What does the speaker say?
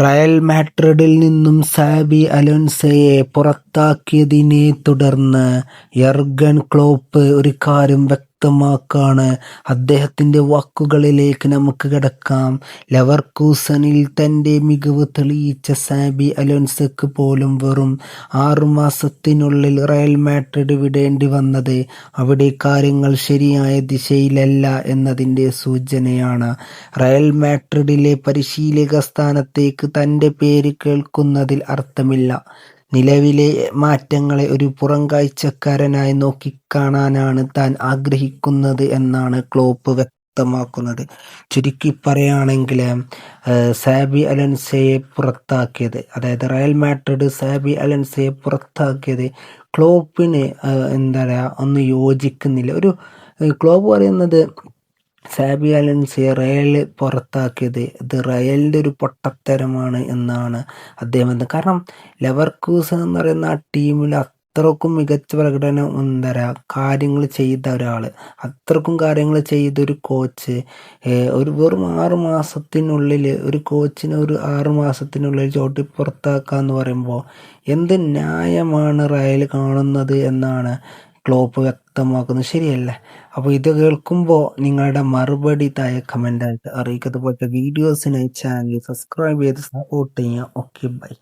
Real മാഡ്രിഡിൽ നിന്നും സാബി അലോൻസോയെ പുറത്താക്കിയതിനെ തുടർന്ന് Jurgen Klopp ഒരു കാര്യം വ്യക്തമാക്കാണ്. അദ്ദേഹത്തിന്റെ വാക്കുകളിലേക്ക് നമുക്ക് കടക്കാം. ലെവർകൂസനിൽ തന്റെ മികവ് തെളിയിച്ച സാബി അലോൻസോക്ക് പോലും വെറും 6 മാസത്തിനുള്ളിൽ റയൽ മാഡ്രിഡ് വിടേണ്ടി വന്നത് അവിടെ കാര്യങ്ങൾ ശരിയായ ദിശയിലല്ല എന്നതിന്റെ സൂചനയാണ്. റയൽ മാഡ്രിഡിലെ പരിശീലക സ്ഥാനത്തേക്ക് തന്റെ പേര് കേൾക്കുന്നതിൽ അർത്ഥമില്ല. നിലവിലെ മാറ്റങ്ങളെ ഒരു പുറംകാഴ്ചക്കാരനായി നോക്കിക്കാണാനാണ് താൻ ആഗ്രഹിക്കുന്നത് എന്നാണ് ക്ലോപ്പ് വ്യക്തമാക്കുന്നത്. ചുരുക്കി പറയുകയാണെങ്കിൽ സാബി അലോൻസോയെ പുറത്താക്കിയത്, അതായത് റയൽ മാഡ്രിഡ് സാബി അലോൻസോയെ പുറത്താക്കിയത് ക്ലോപ്പിന് എന്താ പറയുക, ഒന്നും യോജിക്കുന്നില്ല. ക്ലോപ്പ് പറയുന്നത് സാബി അലോൻസോയെ റയൽ പുറത്താക്കിയത് ഇത് റയലിൻ്റെ ഒരു പൊട്ടത്തരമാണ് എന്നാണ് അദ്ദേഹം പറയുന്നത്. കാരണം ലെവർകൂസൻ എന്ന് പറയുന്ന ആ ടീമിൽ അത്രക്കും മികച്ച പ്രകടനം കാര്യങ്ങൾ ചെയ്ത ഒരാൾ, അത്രക്കും കാര്യങ്ങൾ ചെയ്തൊരു കോച്ച് വെറും 6 മാസത്തിനുള്ളിൽ ഒരു കോച്ചിനെ ഒരു 6 മാസത്തിനുള്ളിൽ ചവിട്ടി പുറത്താക്കാന്ന് പറയുമ്പോൾ എന്ത് ന്യായമാണ് റയൽ കാണുന്നത് എന്നാണ് ക്ലോപ്പ് വ്യക്തമാക്കുന്നത്. ശരിയല്ലേ? അപ്പോൾ ഇത് കേൾക്കുമ്പോൾ നിങ്ങളുടെ മറുപടി താഴെ കമൻ്റായിട്ട് അറിയിക്കുക. അതുപോലത്തെ വീഡിയോസിനായി ചാനൽ സബ്സ്ക്രൈബ് ചെയ്ത് സപ്പോർട്ട് ചെയ്യുക. Okay, by.